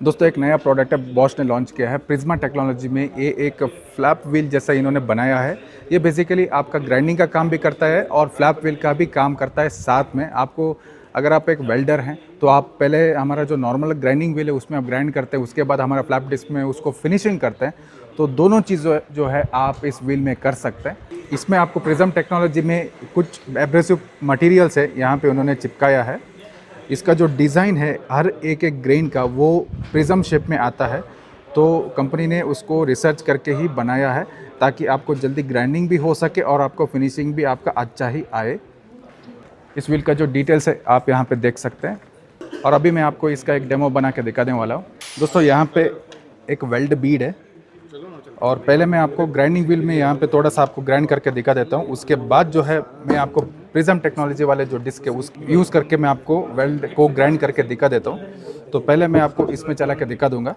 दोस्तों एक नया प्रोडक्ट है बॉश ने लॉन्च किया है प्रिज्मा टेक्नोलॉजी में। ये एक फ्लैप व्हील जैसा इन्होंने बनाया है। ये बेसिकली आपका ग्राइंडिंग का काम भी करता है और फ्लैप व्हील का भी काम करता है साथ में। आपको अगर आप एक वेल्डर हैं तो आप पहले हमारा जो नॉर्मल ग्राइंडिंग व्हील है उसमें आप ग्राइंड करते हैं, उसके बाद हमारा फ्लैप डिस्क में उसको फिनिशिंग करते हैं। तो दोनों चीज़ों जो है आप इस व्हील में कर सकते हैं। इसमें आपको प्रिज्म टेक्नोलॉजी में कुछ एब्रेसिव मटीरियल्स है यहाँ पे उन्होंने चिपकाया है। इसका जो डिज़ाइन है हर एक एक ग्रेन का वो प्रिज्म शेप में आता है। तो कंपनी ने उसको रिसर्च करके ही बनाया है ताकि आपको जल्दी ग्राइंडिंग भी हो सके और आपको फिनिशिंग भी आपका अच्छा ही आए। इस व्हील का जो डिटेल्स है आप यहाँ पे देख सकते हैं और अभी मैं आपको इसका एक डेमो बना के दिखाने वाला हूँ। दोस्तों यहाँ पे एक वेल्ड बीड है और पहले मैं आपको ग्राइंडिंग व्हील में यहाँ पे थोड़ा सा आपको ग्राइंड करके दिखा देता हूँ। उसके बाद जो है मैं आपको प्रिज्म टेक्नोलॉजी वाले जो डिस्क है उस यूज़ करके मैं आपको वेल्ड को ग्राइंड करके दिखा देता हूँ। तो पहले मैं आपको इसमें चला के दिखा दूँगा।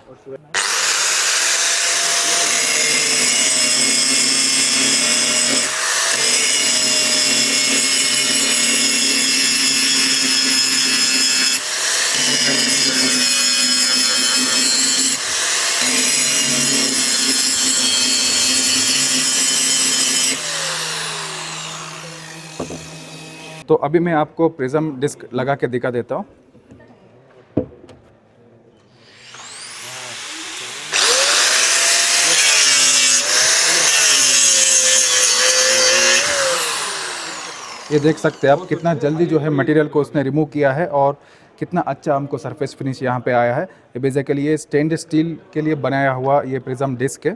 तो अभी मैं आपको प्रिज्म डिस्क लगा के दिखा देता हूँ। ये देख सकते हैं आप कितना जल्दी जो है मटेरियल को उसने रिमूव किया है और कितना अच्छा हमको सरफेस फिनिश यहाँ पे आया है। ये बेसिकली ये स्टेनलेस स्टील के लिए बनाया हुआ ये प्रिज्म डिस्क है।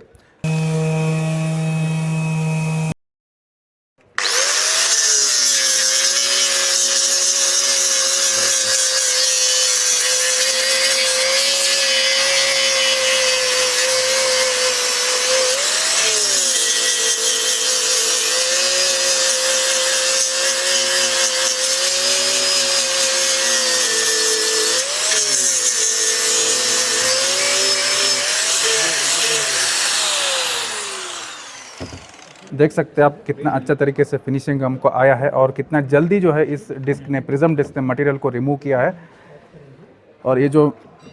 देख सकते हैं आप कितना अच्छा तरीके से फिनिशिंग हमको आया है और कितना जल्दी जो है इस डिस्क ने प्रिज्म डिस्क ने मटेरियल को रिमूव किया है। और ये जो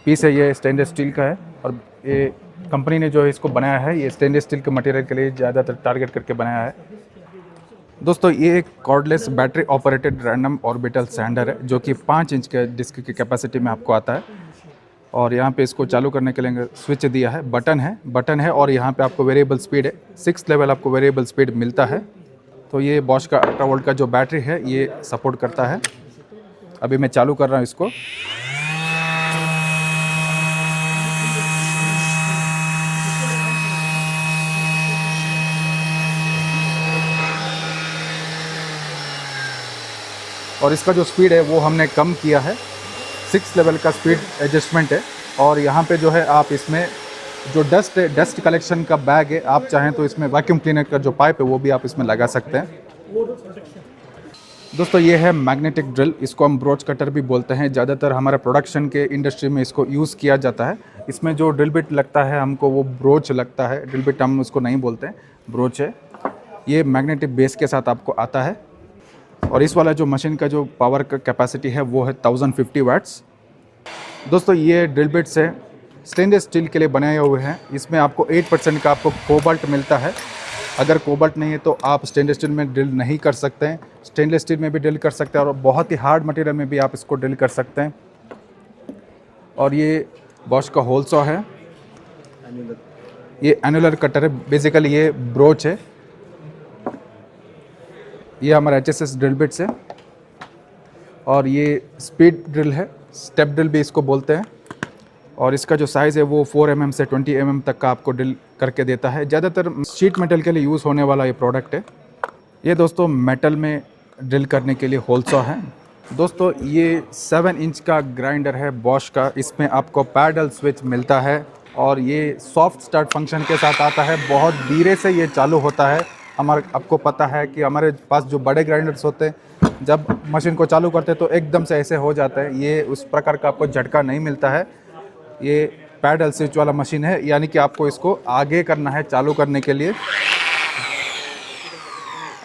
पीस है ये स्टेनलेस स्टील का है और ये कंपनी ने जो है इसको बनाया है ये स्टेनलेस स्टील के मटेरियल के लिए ज़्यादातर टारगेट करके बनाया है। दोस्तों ये एक cordless battery operated random orbital sander है जो कि 5 इंच के डिस्क की कैपेसिटी में आपको आता है। और यहाँ पे इसको चालू करने के लिए स्विच दिया है, बटन है और यहाँ पे आपको वेरिएबल स्पीड है, 6 लेवल आपको वेरिएबल स्पीड मिलता है। तो ये बॉश का 18 वोल्ट का जो बैटरी है ये सपोर्ट करता है। अभी मैं चालू कर रहा हूँ इसको। और इसका जो स्पीड है वो हमने कम किया है, 6 लेवल का स्पीड एडजस्टमेंट है। और यहाँ पे जो है आप इसमें जो डस्ट कलेक्शन का बैग है आप चाहें तो इसमें वैक्यूम क्लीनर का जो पाइप है वो भी आप इसमें लगा सकते हैं। दोस्तों ये है मैग्नेटिक ड्रिल, इसको हम ब्रोच कटर भी बोलते हैं। ज़्यादातर हमारे प्रोडक्शन के इंडस्ट्री में इसको यूज़ किया जाता है। इसमें जो ड्रिल बिट लगता है हमको वो ब्रोच लगता है, ड्रिल बिट हम उसको नहीं बोलते हैं, ब्रोच है। ये मैग्नेटिक बेस के साथ आपको आता है। और इस वाला जो मशीन का जो पावर का कैपेसिटी है वो है 1050 वाट्स। दोस्तों ये ड्रिल बिट्स है स्टेनलेस स्टील के लिए बनाए हुए हैं। इसमें आपको 8% का आपको कोबाल्ट मिलता है। अगर कोबाल्ट नहीं है तो आप स्टेनलेस स्टील में ड्रिल नहीं कर सकते हैं, स्टेनलेस स्टील में भी ड्रिल कर सकते हैं और बहुत ही हार्ड मटेरियल में भी आप इसको ड्रिल कर सकते हैं। और ये बॉश का होल सॉ है, ये एनुलर कटर है, बेसिकली ये ब्रोच है। ये हमारा HSS ड्रिल बिट्स है और ये स्पीड ड्रिल है, स्टेप ड्रिल भी इसको बोलते हैं। और इसका जो साइज़ है वो 4 mm से 20 mm तक का आपको ड्रिल करके देता है। ज़्यादातर शीट मेटल के लिए यूज़ होने वाला ये प्रोडक्ट है। ये दोस्तों मेटल में ड्रिल करने के लिए होल सॉ है। दोस्तों ये 7 इंच का ग्राइंडर है बॉश का, इसमें आपको पैडल स्विच मिलता है और ये सॉफ्ट स्टार्ट फंक्शन के साथ आता है। बहुत धीरे से ये चालू होता है। आपको पता है कि हमारे पास जो बड़े ग्राइंडर्स होते हैं जब मशीन को चालू करते हैं तो एकदम से ऐसे हो जाता है, ये उस प्रकार का आपको झटका नहीं मिलता है। ये पैडल स्विच वाला मशीन है, यानी कि आपको इसको आगे करना है चालू करने के लिए।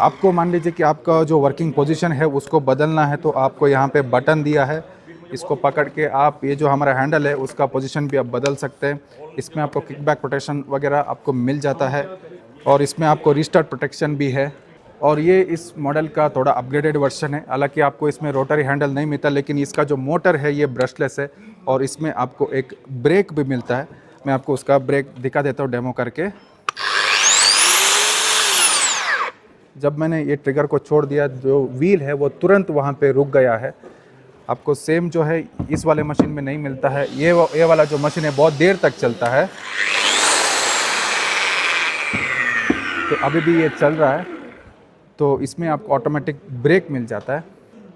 आपको मान लीजिए कि आपका जो वर्किंग पोजीशन है उसको बदलना है तो आपको यहाँ पे बटन दिया है, इसको पकड़ के आप ये जो हमारा हैंडल है उसका पोजीशन भी आप बदल सकते हैं। इसमें आपको किकबैक प्रोटेक्शन वगैरह आपको मिल जाता है और इसमें आपको रिस्टार्ट प्रोटेक्शन भी है। और ये इस मॉडल का थोड़ा अपग्रेडेड वर्जन है। हालांकि आपको इसमें रोटरी हैंडल नहीं मिलता, लेकिन इसका जो मोटर है ये ब्रशलेस है और इसमें आपको एक ब्रेक भी मिलता है। मैं आपको उसका ब्रेक दिखा देता हूँ डेमो करके। जब मैंने ये ट्रिगर को छोड़ दिया, जो व्हील है वो तुरंत वहाँ पे रुक गया है। आपको सेम जो है इस वाले मशीन में नहीं मिलता है। ये वाला जो मशीन है बहुत देर तक चलता है, तो अभी भी ये चल रहा है। तो इसमें आपको ऑटोमेटिक ब्रेक मिल जाता है।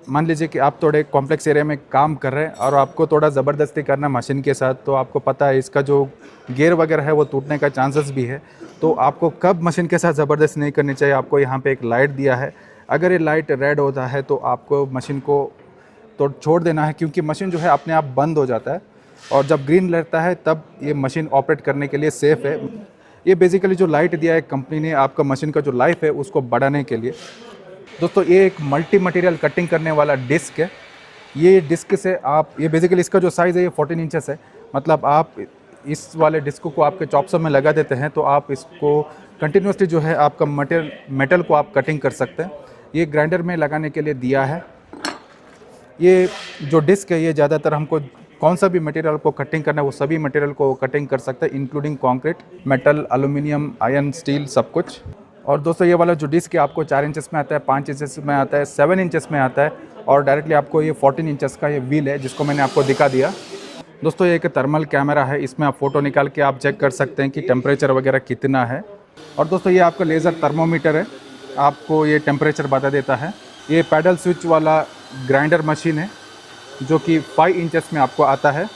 मान लीजिए कि आप थोड़े कॉम्प्लेक्स एरिया में काम कर रहे हैं और आपको थोड़ा ज़बरदस्ती करना मशीन के साथ, तो आपको पता है इसका जो गियर वगैरह है वो टूटने का चांसेस भी है। तो आपको कब मशीन के साथ ज़बरदस्ती नहीं करनी चाहिए। आपको यहाँ पे एक लाइट दिया है, अगर ये लाइट रेड होता है तो आपको मशीन को तो छोड़ देना है, क्योंकि मशीन जो है अपने आप बंद हो जाता है। और जब ग्रीन रहता है तब ये मशीन ऑपरेट करने के लिए सेफ़ है। ये बेसिकली जो लाइट दिया है कंपनी ने आपका मशीन का जो लाइफ है उसको बढ़ाने के लिए। दोस्तों ये एक मल्टी मटेरियल कटिंग करने वाला डिस्क है। ये डिस्क से आप, ये बेसिकली इसका जो साइज़ है ये 14 इंचेस है। मतलब आप इस वाले डिस्क को आपके चॉपसर में लगा देते हैं तो आप इसको कंटिन्यूसली जो है आपका मेटल को आप कटिंग कर सकते हैं। ये ग्राइंडर में लगाने के लिए दिया है। ये जो डिस्क है ये ज़्यादातर हमको कौन सा भी मटेरियल को कटिंग करना है वो सभी मटेरियल को कटिंग कर सकते हैं, including concrete, metal, aluminium, iron, steel, सब कुछ। और दोस्तों ये वाला जो डिस्क है आपको 4 इंचेस में आता है, 5 इंचेस में आता है, 7 इंचेस में आता है और डायरेक्टली आपको ये 14 इंचेस का ये व्हील है जिसको मैंने आपको दिखा दिया। दोस्तों ये एक थर्मल कैमरा है, इसमें आप फ़ोटो निकाल के आप चेक कर सकते हैं कि टेम्परेचर वगैरह कितना है। और दोस्तों ये आपका लेज़र थर्मोमीटर है, आपको ये टेम्परेचर बता देता है। ये पैडल स्विच वाला ग्राइंडर मशीन है जो कि 5 इंचेस में आपको आता है।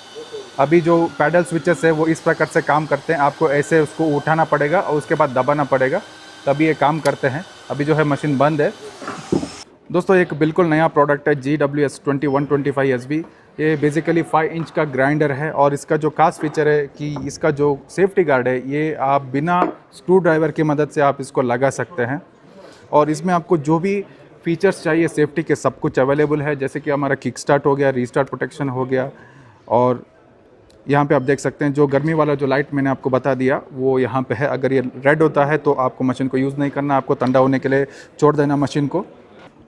अभी जो पैडल स्विचेस है वो इस प्रकार से काम करते हैं, आपको ऐसे उसको उठाना पड़ेगा और उसके बाद दबाना पड़ेगा तभी ये काम करते हैं। अभी जो है मशीन बंद है। दोस्तों एक बिल्कुल नया प्रोडक्ट है GWS 2125SB। ये बेसिकली 5 इंच का ग्राइंडर है और इसका जो खास फीचर है कि इसका जो सेफ्टी गार्ड है ये आप बिना स्क्रू ड्राइवर की मदद से आप इसको लगा सकते हैं। और इसमें आपको जो भी फीचर्स चाहिए सेफ्टी के सब कुछ अवेलेबल है, जैसे कि हमारा किक स्टार्ट हो गया, रीस्टार्ट प्रोटेक्शन हो गया। और यहाँ पे आप देख सकते हैं जो गर्मी वाला जो लाइट मैंने आपको बता दिया वो यहाँ पे है। अगर ये रेड होता है तो आपको मशीन को यूज़ नहीं करना, आपको ठंडा होने के लिए छोड़ देना मशीन को।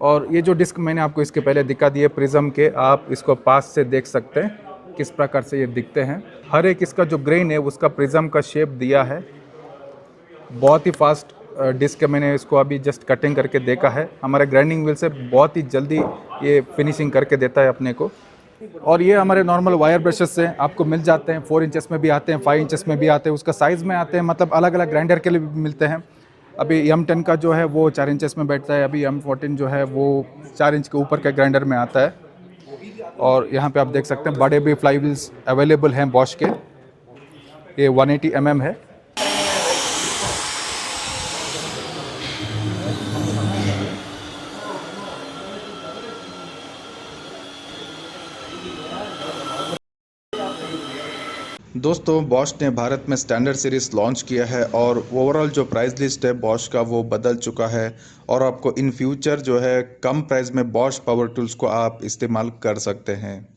और ये जो डिस्क मैंने आपको इसके पहले दिखा दिए प्रिज्म के, आप इसको पास से देख सकते हैं किस प्रकार से ये दिखते हैं। हर एक इसका जो ग्रेन है उसका प्रिज्म का शेप दिया है। बहुत ही फास्ट डिस्क है, मैंने इसको अभी जस्ट कटिंग करके देखा है। हमारे ग्राइंडिंग व्हील से बहुत ही जल्दी ये फिनिशिंग करके देता है अपने को। और ये हमारे नॉर्मल वायर ब्रशेस से आपको मिल जाते हैं, 4 इंचेस में भी आते हैं, 5 इंचेस में भी आते हैं, उसका साइज़ में आते हैं, मतलब अलग अलग ग्राइंडर के लिए भी मिलते हैं। अभी M10 का जो है वो 4 इंचेस में बैठता है, अभी M14 जो है वो 4 इंच के ऊपर के ग्राइंडर में आता है। और यहाँ पे आप देख सकते हैं बड़े भी फ्लाई व्हील्स अवेलेबल हैं बॉश के। ये 180 mm है। दोस्तों बॉश ने भारत में स्टैंडर्ड सीरीज़ लॉन्च किया है और ओवरऑल जो प्राइस लिस्ट है बॉश का वो बदल चुका है और आपको इन फ्यूचर जो है कम प्राइस में बॉश पावर टूल्स को आप इस्तेमाल कर सकते हैं।